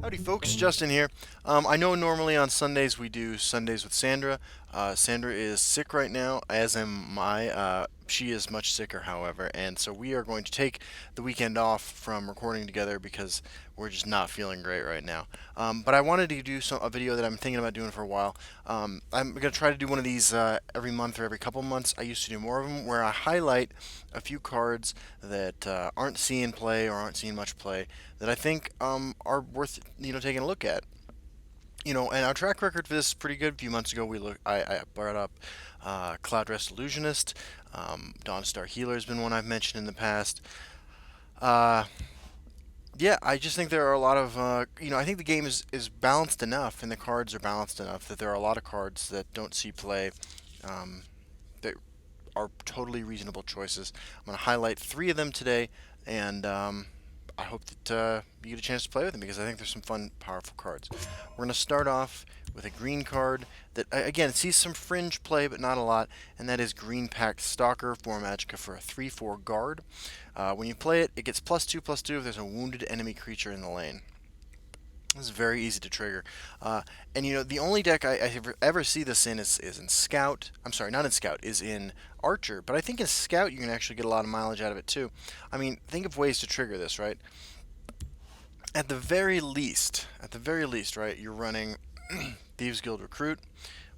Howdy, folks. Justin here. I know normally on Sundays we do Sundays with Sandra. Sandra is sick right now, as am I. She is much sicker, however, and so we are going to take the weekend off from recording together because we're just not feeling great right now. But I wanted to do a video that I'm thinking about doing for a while. I'm going to try to do one of these every month or every couple months. I used to do more of them where I highlight a few cards that aren't seeing play or aren't seeing much play that I think are worth taking a look at. And our track record for this is pretty good. A few months ago, I brought up Cloud Rest Illusionist. Dawnstar Healer has been one I've mentioned in the past. Uh, yeah, I just think there are a lot of, I think the game is balanced enough and the cards are balanced enough that there are a lot of cards that don't see play um, that are totally reasonable choices. I'm going to highlight three of them today, and I hope that you get a chance to play with them because I think there's some fun, powerful cards. We're going to start off with a green card that, again, sees some fringe play, but not a lot, and that is Green Pact Stalker, 4 Magicka for a 3/4 guard. When you play it, it gets +2/+2 if there's a wounded enemy creature in the lane. This is very easy to trigger. And the only deck I ever see this in is in Scout. I'm sorry, not in Scout, is in Archer. But I think in Scout you can actually get a lot of mileage out of it too. I mean, think of ways to trigger this, right? At the very least, right, you're running Thieves Guild Recruit,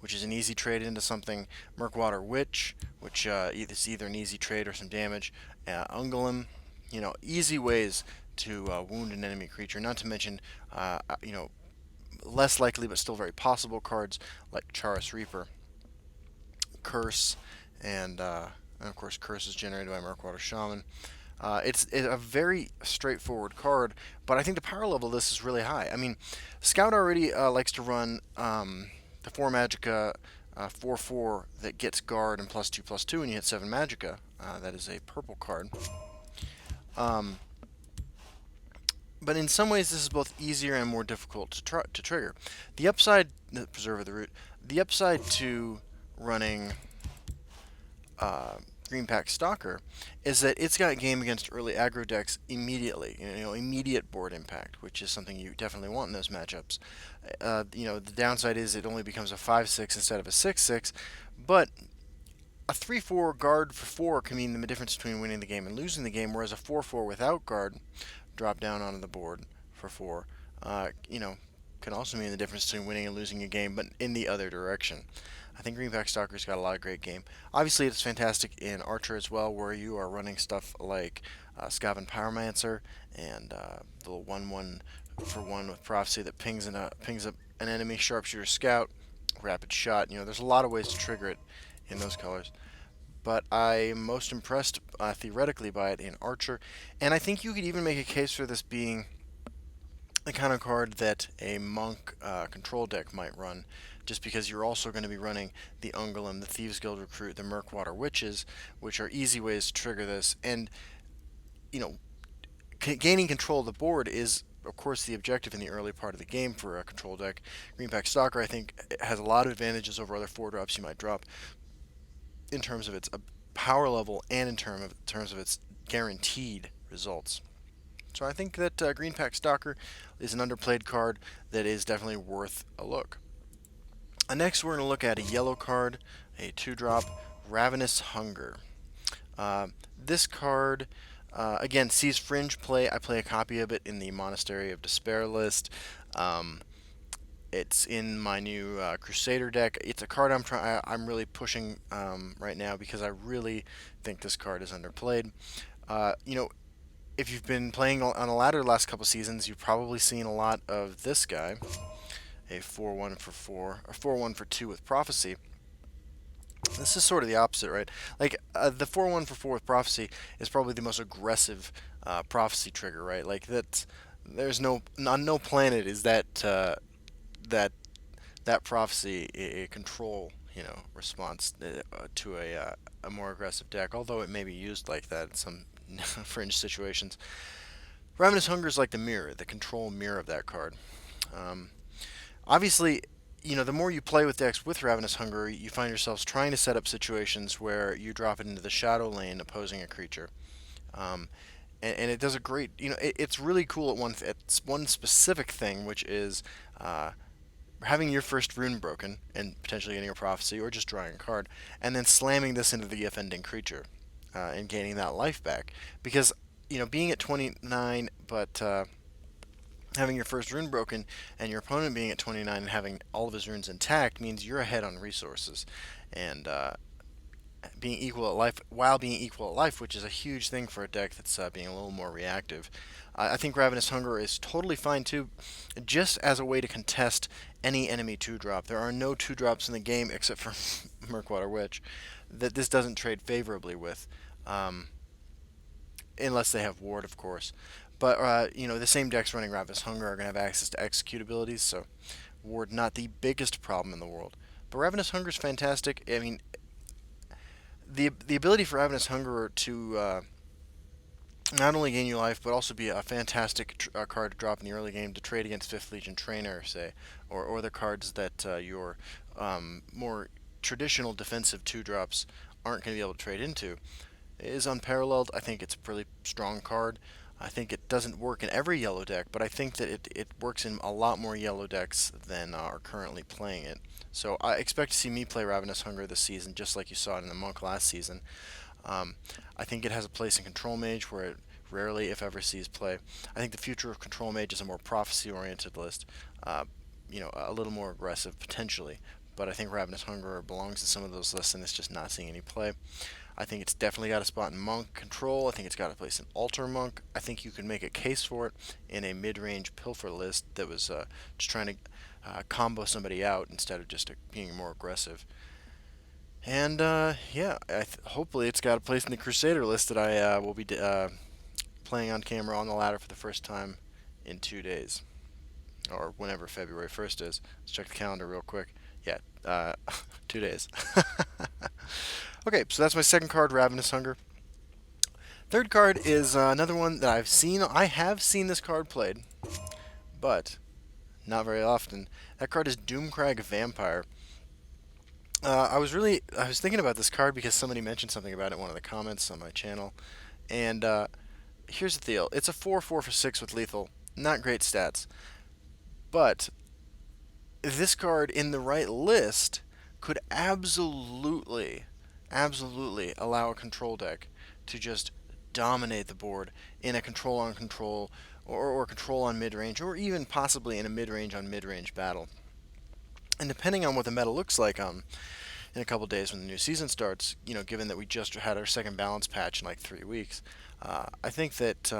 which is an easy trade into something. Murkwater Witch, which is either an easy trade or some damage. Ungolem, easy ways to wound an enemy creature. Not to mention, less likely but still very possible cards like Charis Reaper, Curse, and of course Curse is generated by Murkwater Shaman. It's a very straightforward card, but I think the power level of this is really high. I mean, Scout already likes to run the 4 Magicka 4/4 that gets guard and +2/+2, and you hit 7 Magicka. That is a purple card. Um, but in some ways, this is both easier and more difficult to trigger. The upside, the Preserve of the Root, the upside to running Green Pact Stalker is that it's got game against early aggro decks immediately. Immediate board impact, which is something you definitely want in those matchups. The downside is it only becomes a 5/6 instead of a 6/6, but a 3/4 guard for 4 can mean the difference between winning the game and losing the game, whereas a 4/4 without guard, drop down onto the board for 4, can also mean the difference between winning and losing a game, but in the other direction. I think Green Pact Stalker's got a lot of great game. Obviously, it's fantastic in Archer as well, where you are running stuff like Skaven Pyromancer and the 1/1 for 1 with Prophecy that pings up an enemy Sharpshooter Scout, Rapid Shot. There's a lot of ways to trigger it in those colors. But I'm most impressed theoretically by it in Archer, and I think you could even make a case for this being the kind of card that a Monk control deck might run, just because you're also going to be running the Ungolem, the Thieves Guild Recruit, the Murkwater Witches, which are easy ways to trigger this. And, you know, gaining control of the board is, of course, the objective in the early part of the game for a control deck. Green Pact Stalker, I think, has a lot of advantages over other 4-drops you might drop in terms of its power level and in terms of its guaranteed results. So I think that Green Pact Stalker is an underplayed card that is definitely worth a look. Next, we're going to look at a yellow card, a 2-drop, Ravenous Hunger. This card, again, sees fringe play. I play a copy of it in the Monastery of Despair list. It's in my new Crusader deck. It's a card I'm really pushing right now because I really think this card is underplayed. If you've been playing on a ladder the last couple seasons, you've probably seen a lot of this guy, a 4/1 for 4, or 4/1 for 2 with Prophecy. This is sort of the opposite, right? Like the 4/1 for 4 with Prophecy is probably the most aggressive Prophecy trigger, right? Like that, there's on no planet is that that Prophecy a control response to a more aggressive deck, although it may be used like that in some fringe situations. Ravenous Hunger is like the mirror, the control mirror of that card. Obviously, the more you play with decks with Ravenous Hunger, you find yourselves trying to set up situations where you drop it into the shadow lane opposing a creature. Um, and it does a great, it's really cool at one specific thing, which is uh, having your first rune broken and potentially getting a prophecy or just drawing a card, and then slamming this into the offending creature and gaining that life back. Because, being at 29, but having your first rune broken and your opponent being at 29 and having all of his runes intact means you're ahead on resources. And being equal at life while being equal at life, which is a huge thing for a deck that's being a little more reactive. I think Ravenous Hunger is totally fine too, just as a way to contest any enemy 2-drop. There are no 2-drops in the game except for Murkwater Witch that this doesn't trade favorably with, um, unless they have Ward, of course. But the same decks running Ravenous Hunger are going to have access to execute abilities, so Ward not the biggest problem in the world. But Ravenous Hunger is fantastic. I mean, the ability for Ravenous Hungerer to not only gain you life, but also be a fantastic card to drop in the early game to trade against Fifth Legion Trainer, say, or the cards that your more traditional defensive 2-drops aren't going to be able to trade into, is unparalleled. I think it's a really strong card. I think it doesn't work in every yellow deck, but I think that it works in a lot more yellow decks than are currently playing it. So I expect to see me play Ravenous Hunger this season, just like you saw it in the Monk last season. Um, I think it has a place in Control Mage where it rarely, if ever, sees play. I think the future of Control Mage is a more prophecy-oriented list, uh, a little more aggressive potentially. But I think Ravenous Hunger belongs in some of those lists, and it's just not seeing any play. I think it's definitely got a spot in Monk Control. I think it's got a place in Altar Monk. I think you can make a case for it in a mid-range Pilfer list that was just trying to combo somebody out instead of just being more aggressive. And yeah, hopefully it's got a place in the Crusader list that I will be playing on camera on the ladder for the first time in 2 days, or whenever February 1st is. Let's check the calendar real quick. Yeah, 2 days. Okay, so that's my second card, Ravenous Hunger. Third card is another one that I've seen. I have seen this card played, but not very often. That card is Doomcrag Vampire. I was thinking about this card because somebody mentioned something about it in one of the comments on my channel. And here's the deal: it's a 4/4 for 6 with lethal. Not great stats, but this card in the right list could absolutely allow a control deck to just dominate the board in a control on control or control on mid range, or even possibly in a mid range on mid range battle. And depending on what the meta looks like in a couple days when the new season starts, given that we just had our second balance patch in like 3 weeks, I think that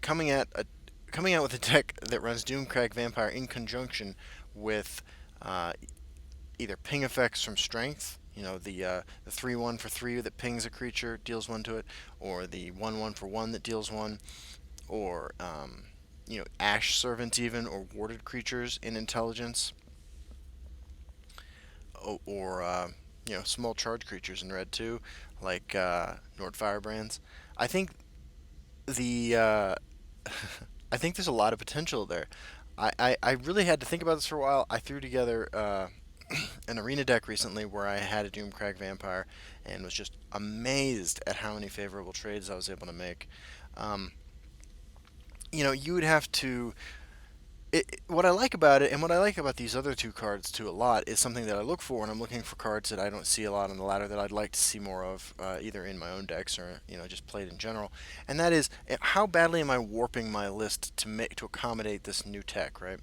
coming at a coming out with a deck that runs Doomcrag Vampire in conjunction with uh, either ping effects from strength, the 3/1 for 3 that pings a creature, deals 1 to it, or the 1/1 for 1 that deals 1, or Ash Servant even, or warded creatures in intelligence, or small charge creatures in red too, like Nord Firebrands. I think the I think there's a lot of potential there. I really had to think about this for a while. I threw together an arena deck recently where I had a Doomcrag Vampire and was just amazed at how many favorable trades I was able to make. Um, you would have to what I like about it, and what I like about these other two cards too a lot, is something that I look for, and I'm looking for cards that I don't see a lot on the ladder that I'd like to see more of, either in my own decks or just played in general. And that is, how badly am I warping my list to accommodate this new tech, right?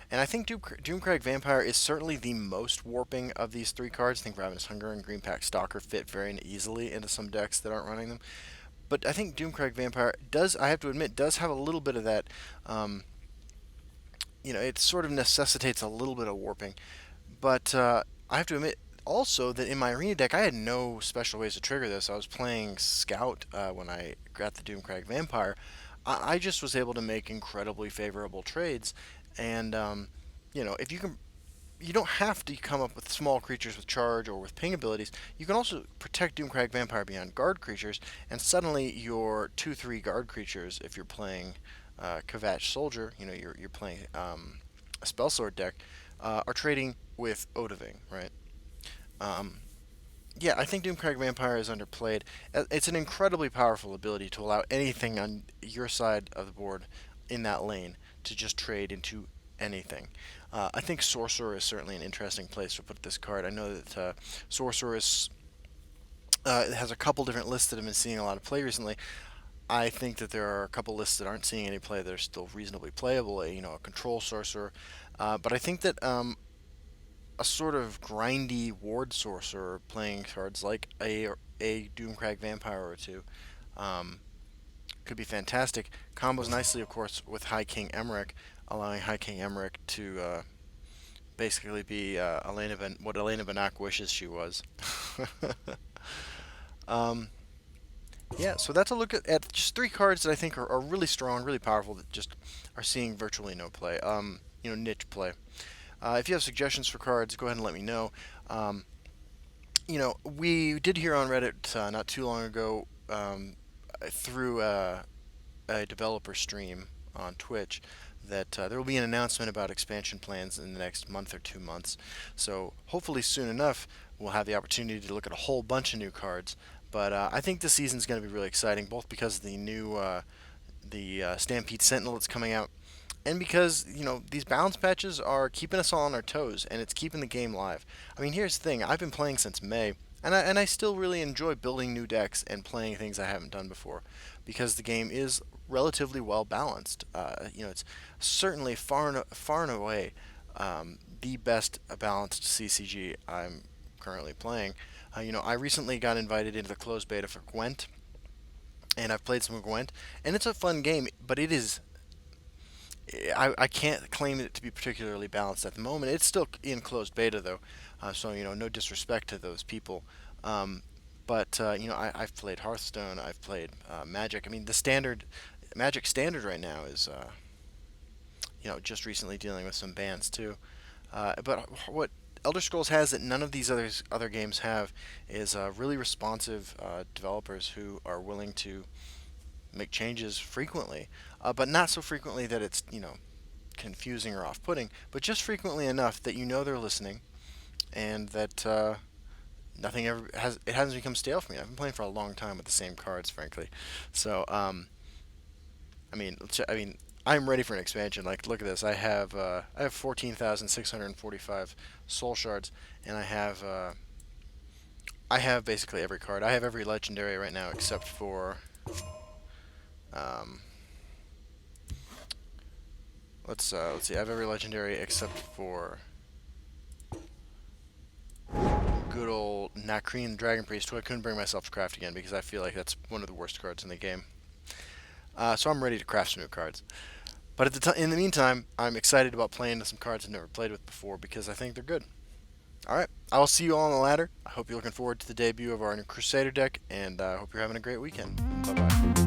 And I think Doomcrag Vampire is certainly the most warping of these three cards. I think Ravenous Hunger and Greenpack Stalker fit very easily into some decks that aren't running them. But I think Doomcrag Vampire does, I have to admit, does have a little bit of that. It sort of necessitates a little bit of warping. But I have to admit also that in my arena deck, I had no special ways to trigger this. I was playing Scout when I got the Doomcrag Vampire. I just was able to make incredibly favorable trades. And, if you don't have to come up with small creatures with charge or with ping abilities. You can also protect Doomcrag Vampire beyond guard creatures, and suddenly your 2/3 guard creatures, if you're playing Kvatch Soldier, you're playing a Spell Sword deck, are trading with Odahviing, right? Um, yeah, I think Doomcrag Vampire is underplayed. It's an incredibly powerful ability to allow anything on your side of the board in that lane to just trade into anything. I think Sorcerer is certainly an interesting place to put this card. I know that Sorcerer is, has a couple different lists that have been seeing a lot of play recently. I think that there are a couple lists that aren't seeing any play that are still reasonably playable. A control sorcerer, but I think that a sort of grindy ward sorcerer playing cards like a Doomcrag Vampire or two um, could be fantastic. Combos nicely, of course, with High King Emmerich, allowing High King Emmerich to basically be what Elena Banach wishes she was. um, Yeah, so that's a look at just three cards that I think are really strong, really powerful, that just are seeing virtually no play. Niche play. If you have suggestions for cards, go ahead and let me know. Um, we did hear on Reddit not too long ago through a developer stream on Twitch that there will be an announcement about expansion plans in the next month or 2 months. So hopefully soon enough, we'll have the opportunity to look at a whole bunch of new cards. But I think this season's going to be really exciting, both because of the new Stampede Sentinel that's coming out, and because these balance patches are keeping us all on our toes, and it's keeping the game live. I mean, here's the thing: I've been playing since May, and I still really enjoy building new decks and playing things I haven't done before, because the game is relatively well balanced. It's certainly far and away the best balanced CCG I'm currently playing. I recently got invited into the closed beta for Gwent, and I've played some Gwent, and it's a fun game, but it is I can't claim it to be particularly balanced at the moment. It's still in closed beta though, so no disrespect to those people. Um, but I've played Hearthstone. I've played Magic. I mean, the standard Magic standard right now is just recently dealing with some bans too. But what Elder Scrolls has that none of these other games have is really responsive developers who are willing to make changes frequently, but not so frequently that it's confusing or off-putting, but just frequently enough that they're listening, and that nothing ever has it hasn't become stale for me. I've been playing for a long time with the same cards, frankly. So I mean, I'm ready for an expansion. Like, look at this. I have 14,645 soul shards, and I have basically every card. I have every legendary right now except for um, let's see. I have every legendary except for good old Nakreen Dragon Priest, who I couldn't bring myself to craft again because I feel like that's one of the worst cards in the game. So I'm ready to craft some new cards. But in the meantime, I'm excited about playing some cards I've never played with before because I think they're good. All right, I will see you all on the ladder. I hope you're looking forward to the debut of our new Crusader deck, and I hope you're having a great weekend. Bye bye.